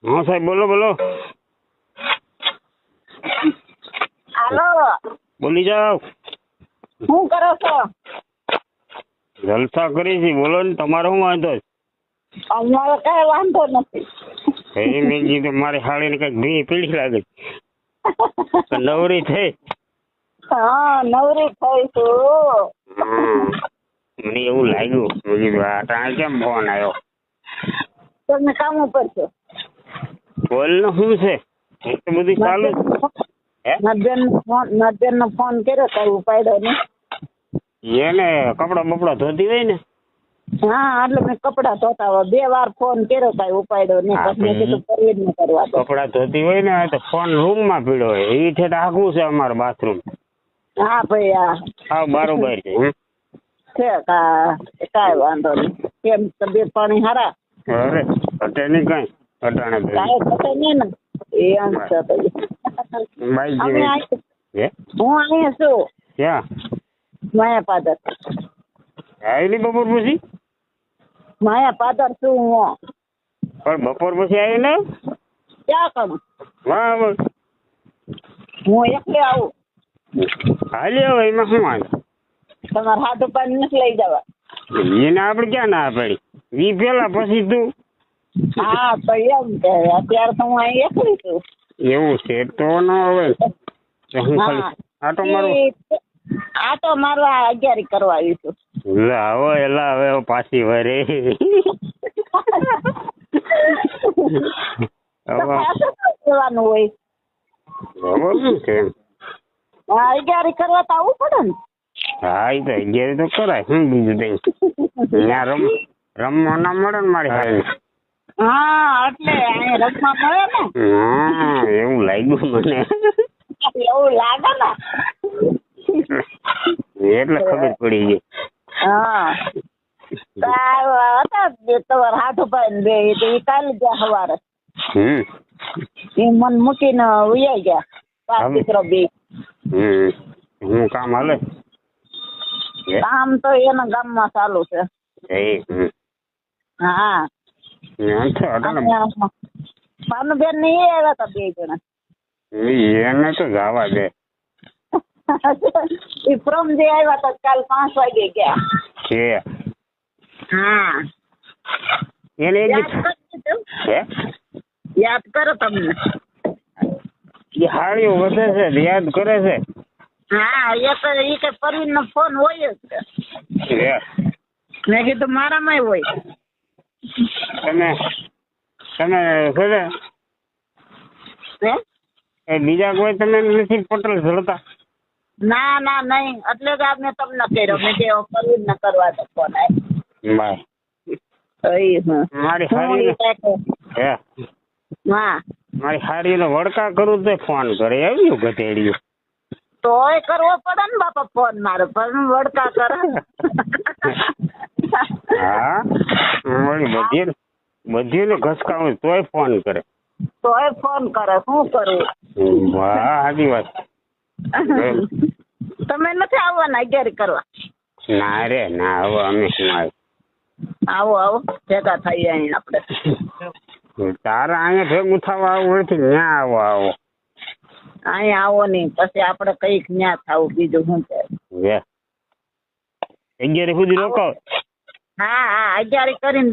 હા સાહેબ, બોલો બોલો. હાલો, બોલી જાઓ. શું કરો છો? જલસા કરી છે, બોલો ને. તમારો શું વાંધો છે? અમારો કઈ વાંધો નથી. એ મેં કીધું મારી હાળીને કઈક ભી પીડી લાગે છે. નવરી થઈ? હા, નવરી થઈ છું. મને એવું લાગ્યું. મેં કીધું આ ટાણે કેમ ફોન આવ્યો? તમે કામ ઉપર છો? બોલ ને, શું છે? એટલું બધું ચાલુ હે? નજર નો ફોન કર્યો કઈ ઉપાડ્યો ને. એને કપડા બપડા ધોતી હોય ને. હા, એટલે મેં કપડા ધોતા હોય 2 વાર ફોન કર્યો કઈ ઉપાડ્યો ને. પછી મેં કીધું પરિર ન કરવા દો. કપડા ધોતી હોય ને તો ફોન રૂમ માં પીડ્યો હોય. એ છે આખું છે અમારું બાથરૂમ. હા ભાઈ, હા, બરોબર છે. છે કાંઈ વાંધો નહીં. કેમ તબિયત પાણી હારા? અરે ઘટે નહીં કઈ. ઘટાણે કાંઈ ઘટે નહીં ને. એમ છે ભાઈ. હું અહીંયા છું. ક્યાં? માયા પાદર. આવેલી બપોર પછી? માયા પાદર છું હું. પણ બપોર પછી આવી ને? ક્યાં કરું? વાહ, હું એકલી આવું. હાલી હવે એમાં શું વાંધો? તમારે હાથું પાણી નથી લઈ જવા? એને આપડે ક્યાં ના પડી? ઈ પેલા પછી તું. હા, તો એમ કે અત્યારે તો હું અહીં એકલી છું. એવું છે તો ન હવે હું ખાલી આટો મારું. આટો મારવા 11 કરવા આવી છું. લાવો એલા હવે પાછી વરે. જવાનું હોય. બરોબર શું છે? હા, 11 કરવા તો આવવું પડે ને. હા, એ તો 11 તો કરાય. શું બીજું તઈ ત્યાં રમવા ના મળે ને મારી હારે. હા, એટલે અહીંયા રમવા મળે ને. હા, એવું લાગ્યું મને. એવું લાગે ને. એટલે ખબર પડી ગઈ. હા, હતા તમારા હાથુભાઈ ને 2 એ કાલે ગયા સવારે. એ મને મૂકીને ઉયા ગયા. બાપ દીકરો 2. હું કામ હાલે? કામ તો એના ગામમાં ચાલુ છે. હા, ભાનુબેન ને એ આવ્યા હતા 2 જણા. એને તો જવા દે. એ પ્રમ જે આવ્યા હતા કાલ 5 વાગે ગયા છે. હા, એને યાદ કરો તમને. એ હાળીઓ વધે છે, યાદ કરે છે. હા, એ કે પરવીન નો ફોન હોય જ છે. મેં કીધું મારામાં હોય. તમે છે બીજા કોઈ તમે નથી પટેલ જડતા? ના ના નહીં, એટલે જ મેં તમને કર્યો. મેં કે પરવીન ને કરવા દો ફોન. મારી હારી નો વડકા કરું તો ફોન કરે. આવ્યું ગધેડિયું. તોય કરવો પડે ને બાપા ફોન. મારો પણ વડકા કરે. હા, બધી ને ઘસકાવું તોય ફોન કરે. તોય ફોન કરે. શું કરવું? વાહ, સાચી વાત. તમે નથી આવવાના 11 કરવા? ના રે ના, હવે અમે શું આવી. આવો ભેગા થઈએ અહીં આપણે. તારા અહીંયા ભેગું થવા આવું હોય છે ત્યાં આવો. અહીંયા આવો નહીં, પછી આપણે કઈક ન્યા થાવું. બીજું શું છે? 11 સુધી રોકાવ. હા, 11 કરીને